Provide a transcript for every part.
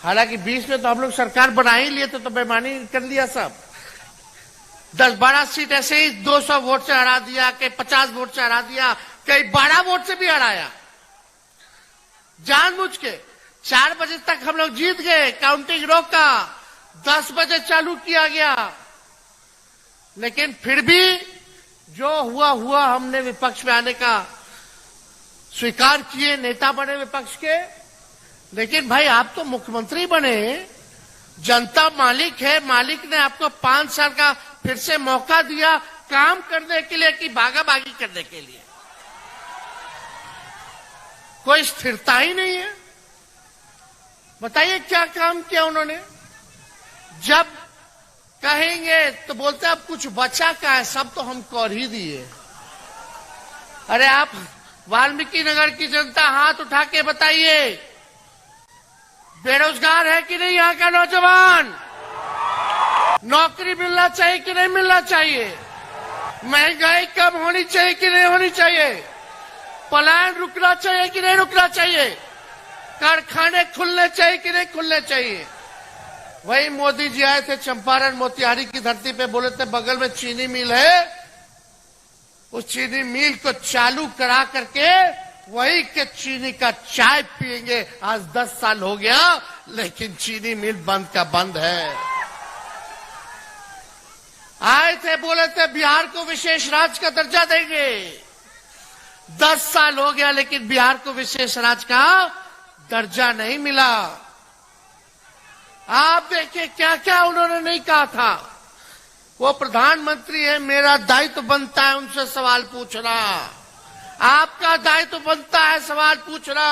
हालांकि 20 में तो हम लोग सरकार बना ही लिए थे, तो बेईमानी कर लिया सब। 10-12 सीट ऐसे ही 200 वोट से हरा दिया, कहीं 50 वोट से हरा दिया, कहीं 12 वोट से भी हराया जानबूझ के। 4 बजे तक हम लोग जीत गए, काउंटिंग रोका, 10 बजे चालू किया गया। लेकिन फिर भी जो हुआ हुआ, हमने विपक्ष में आने का स्वीकार किए, नेता बने विपक्ष के। लेकिन भाई आप तो मुख्यमंत्री बने, जनता मालिक है, मालिक ने आपको 5 साल का फिर से मौका दिया काम करने के लिए कि भागाभागी करने के लिए। कोई स्थिरता ही नहीं है। बताइए क्या काम किया उन्होंने। जब कहेंगे तो बोलते अब कुछ बचा का है, सब तो हम कर ही दिए। अरे आप वाल्मीकि नगर की जनता हाथ उठा के बताइए, बेरोजगार है कि नहीं यहाँ का नौजवान? नौकरी मिलना चाहिए कि नहीं मिलना चाहिए? महंगाई कम होनी चाहिए कि नहीं होनी चाहिए? पलायन रुकना चाहिए कि नहीं रुकना चाहिए? कारखाने खुलने चाहिए कि नहीं खुलने चाहिए? वही मोदी जी आए थे चंपारण मोतिहारी की धरती पे, बोले थे बगल में चीनी मिल है, उस चीनी मिल को चालू करा करके वही के चीनी का चाय पिएंगे। आज 10 साल हो गया, लेकिन चीनी मिल बंद का बंद है। आए थे, बोले थे बिहार को विशेष राज्य का दर्जा देंगे। 10 साल हो गया, लेकिन बिहार को विशेष राज्य का दर्जा नहीं मिला। आप देखिए क्या क्या उन्होंने नहीं कहा था। वो प्रधानमंत्री है, मेरा दायित्व बनता है उनसे सवाल पूछना, आपका दायित्व बनता है सवाल पूछना।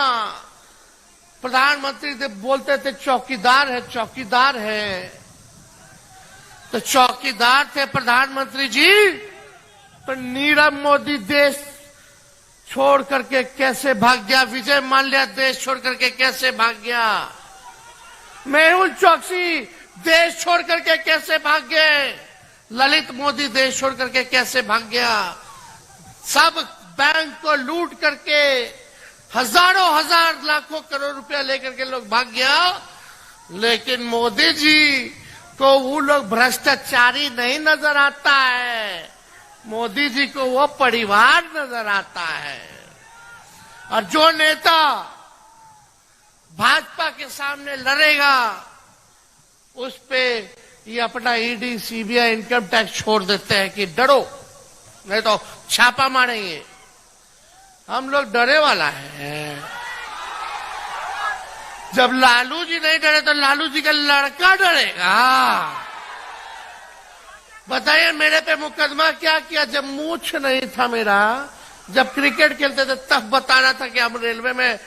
प्रधानमंत्री बोलते थे चौकीदार है, चौकीदार है, तो चौकीदार थे प्रधानमंत्री जी, तो नीरव मोदी देश छोड़ करके कैसे भाग गया? विजय माल्या देश छोड़ करके कैसे भाग गया? मेहुल चौकसी देश छोड़ करके कैसे भाग गए? ललित मोदी देश छोड़ करके कैसे भाग गया? सब बैंक को लूट करके हजारों हजार लाखों करोड़ रुपया लेकर के लोग भाग गया। लेकिन मोदी जी को वो लोग भ्रष्टाचारी नहीं नजर आता है, मोदी जी को वो परिवार नजर आता है। और जो नेता भाजपा के सामने लड़ेगा, उस पे ये अपना ईडी, सीबीआई, इनकम टैक्स छोड़ देते हैं कि डरो, नहीं तो छापा मारेंगे। हम लोग डरे वाला है। जब लालू जी नहीं डरे तो लालू जी का लड़का डरेगा। बताइए मेरे पे मुकदमा क्या किया? जब मूछ नहीं था मेरा, जब क्रिकेट खेलते थे तब बताना था कि हम रेलवे में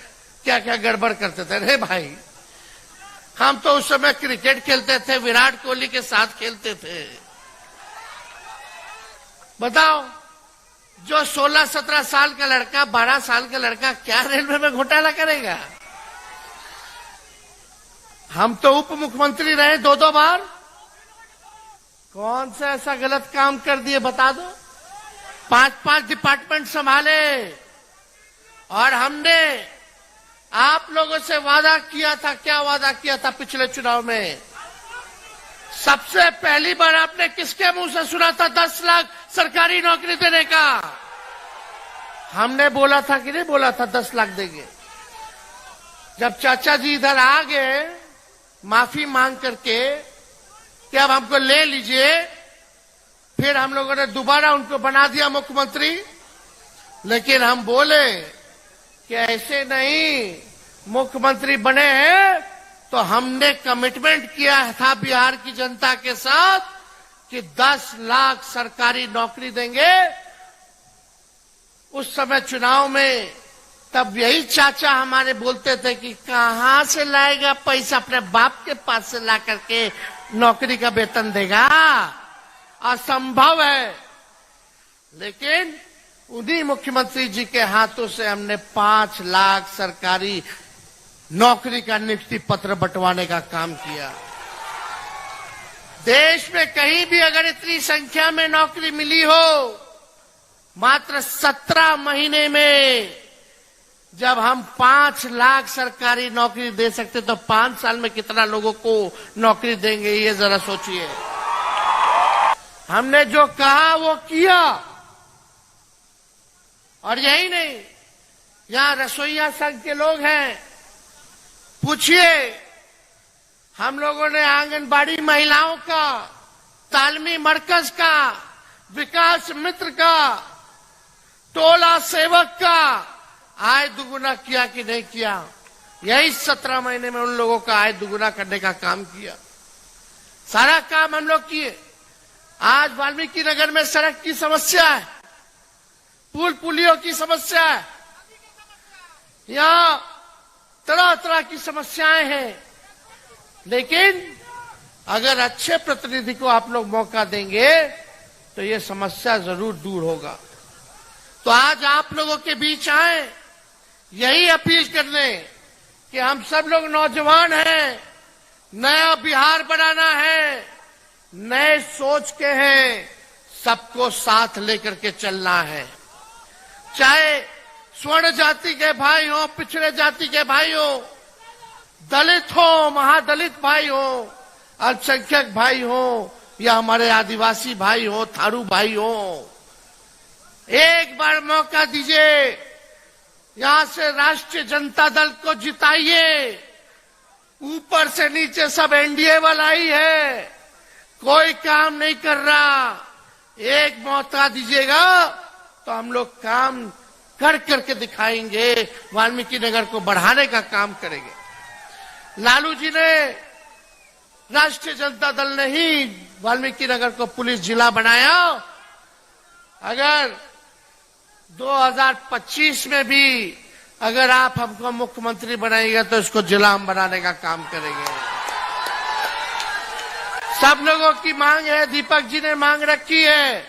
क्या क्या गड़बड़ करते थे। अरे भाई, हम तो उस समय क्रिकेट खेलते थे, विराट कोहली के साथ खेलते थे। बताओ, जो 16-17 साल का लड़का, 12 साल का लड़का क्या रेलवे में घोटाला करेगा? हम तो उप मुख्यमंत्री रहे 2-2 बार। कौन सा ऐसा गलत काम कर दिए बता दो? 5-5 डिपार्टमेंट संभाले, और हमने आप लोगों से वादा किया था। क्या वादा किया था पिछले चुनाव में? सबसे पहली बार आपने किसके मुंह से सुना था 10 लाख सरकारी नौकरी देने का? हमने बोला था कि नहीं बोला था 10 लाख देंगे? जब चाचा जी इधर आ गए माफी मांग करके कि अब हमको ले लीजिए, फिर हम लोगों ने दोबारा उनको बना दिया मुख्यमंत्री। लेकिन हम बोले कि ऐसे नहीं, मुख्यमंत्री बने हैं तो हमने कमिटमेंट किया था बिहार की जनता के साथ कि 10 लाख सरकारी नौकरी देंगे। उस समय चुनाव में तब यही चाचा हमारे बोलते थे कि कहां से लाएगा पैसा, अपने बाप के पास से ला करके नौकरी का वेतन देगा, असंभव है। लेकिन उन्हीं मुख्यमंत्री जी के हाथों से हमने 5 लाख सरकारी नौकरी का नियुक्ति पत्र बंटवाने का काम किया। देश में कहीं भी अगर इतनी संख्या में नौकरी मिली हो, मात्र 17 महीने में जब हम 5 लाख सरकारी नौकरी दे सकते तो 5 साल में कितना लोगों को नौकरी देंगे, ये जरा सोचिए। हमने जो कहा वो किया। और यही नहीं, यहां रसोईया संघ के लोग हैं, पूछिए। हम लोगों ने आंगनबाड़ी महिलाओं का, तालमी मरकज का, विकास मित्र का, टोला सेवक का आय दुगुना किया कि नहीं किया? यही 17 महीने में उन लोगों का आय दुगुना करने का काम किया। सारा काम हम लोग किए। आज वाल्मीकि नगर में सड़क की समस्या है, पुल पुलियों की समस्या है, यहां तरह तरह की समस्याएं हैं। लेकिन अगर अच्छे प्रतिनिधि को आप लोग मौका देंगे तो ये समस्या जरूर दूर होगा। तो आज आप लोगों के बीच आए यही अपील करने कि हम सब लोग नौजवान हैं, नया बिहार बनाना है, नए सोच के हैं, सबको साथ लेकर के चलना है। चाहे स्वर्ण जाति के भाई हो, पिछड़े जाति के भाई हो, दलित हो, महादलित भाई हो, अल्पसंख्यक भाई हो, या हमारे आदिवासी भाई हो, थारू भाई हो, एक बार मौका दीजिए। यहां से राष्ट्रीय जनता दल को जिताइए। ऊपर से नीचे सब एनडीए वाला ही है, कोई काम नहीं कर रहा। एक मौका दीजिएगा तो हम लोग काम कर करके दिखाएंगे, वाल्मीकि नगर को बढ़ाने का काम करेंगे। लालू जी ने, राष्ट्रीय जनता दल ने ही वाल्मीकि नगर को पुलिस जिला बनाया। अगर 2025 में भी अगर आप हमको मुख्यमंत्री बनाएंगे तो इसको जिला हम बनाने का काम करेंगे। सब लोगों की मांग है, दीपक जी ने मांग रखी है,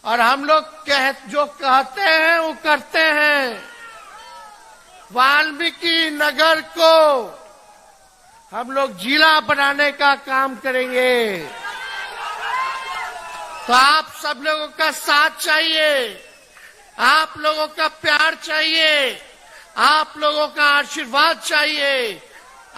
और हम लोग जो कहते हैं वो करते हैं। वाल्मीकि नगर को हम लोग जिला बनाने का काम करेंगे। तो आप सब लोगों का साथ चाहिए, आप लोगों का प्यार चाहिए, आप लोगों का आशीर्वाद चाहिए,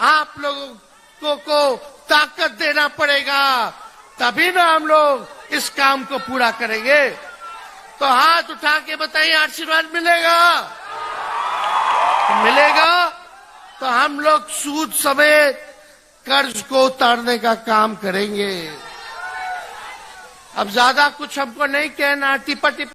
आप लोगों को ताकत देना पड़ेगा, तभी ना हम लोग इस काम को पूरा करेंगे। तो हाथ उठा के बताइए, आशीर्वाद मिलेगा? मिलेगा तो हम लोग सूद समेत कर्ज को उतारने का काम करेंगे। अब ज्यादा कुछ हमको नहीं कहना, टिपा टिप